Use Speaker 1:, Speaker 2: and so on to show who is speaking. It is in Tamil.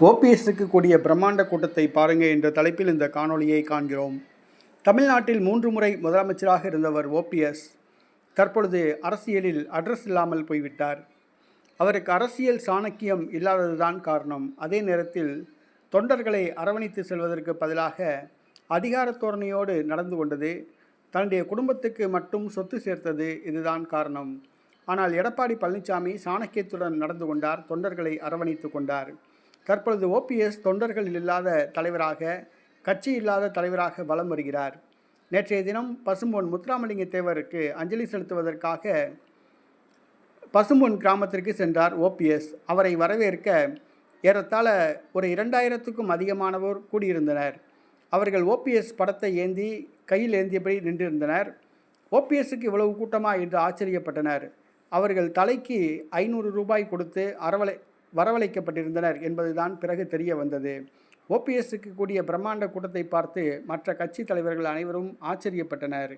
Speaker 1: ஓபிஎஸ்க்கு கூடிய பிரம்மாண்ட கூட்டத்தை பாருங்க என்ற தலைப்பில் இந்த காணொளியை காண்கிறோம். தமிழ்நாட்டில் 3 முறை முதலமைச்சராக இருந்தவர் ஓபிஎஸ் தற்பொழுது அரசியலில் அட்ரஸ் இல்லாமல் போய்விட்டார். அவருக்கு அரசியல் சாணக்கியம் இல்லாததுதான் காரணம். அதே நேரத்தில் தொண்டர்களை அரவணைத்து செல்வதற்கு பதிலாக அதிகார தோரணையோடு நடந்து கொண்டது, தன்னுடைய குடும்பத்துக்கு மட்டும் சொத்து சேர்த்தது இதுதான் காரணம். ஆனால் எடப்பாடி பழனிசாமி சாணக்கியத்துடன் நடந்து கொண்டார், தொண்டர்களை அரவணைத்து கொண்டார். தற்பொழுது ஓபிஎஸ் தொண்டர்கள் இல்லாத தலைவராக, கட்சி இல்லாத தலைவராக வலம் வருகிறார். நேற்றைய தினம் பசும்பொன் முத்துராமலிங்க தேவருக்கு அஞ்சலி செலுத்துவதற்காக பசும்பொன் கிராமத்திற்கு சென்றார் ஓபிஎஸ். அவரை வரவேற்க ஏறத்தாழ ஒரு 2000க்கும் அதிகமானவோர் கூடியிருந்தனர். அவர்கள் ஓபிஎஸ் படத்தை ஏந்தி கையில் ஏந்தியபடி நின்றிருந்தனர். ஓபிஎஸ்க்கு இவ்வளவு கூட்டமா என்று ஆச்சரியப்பட்டனர். அவர்கள் தலைக்கு 500 ரூபாய் கொடுத்து வரவழைக்கப்பட்டிருந்தனர் என்பதுதான் பிறகு தெரிய வந்தது. ஓபிஎஸ்க்கு கூடிய பிரம்மாண்ட கூட்டத்தை பார்த்து மற்ற கட்சி தலைவர்கள் அனைவரும் ஆச்சரியப்பட்டனர்.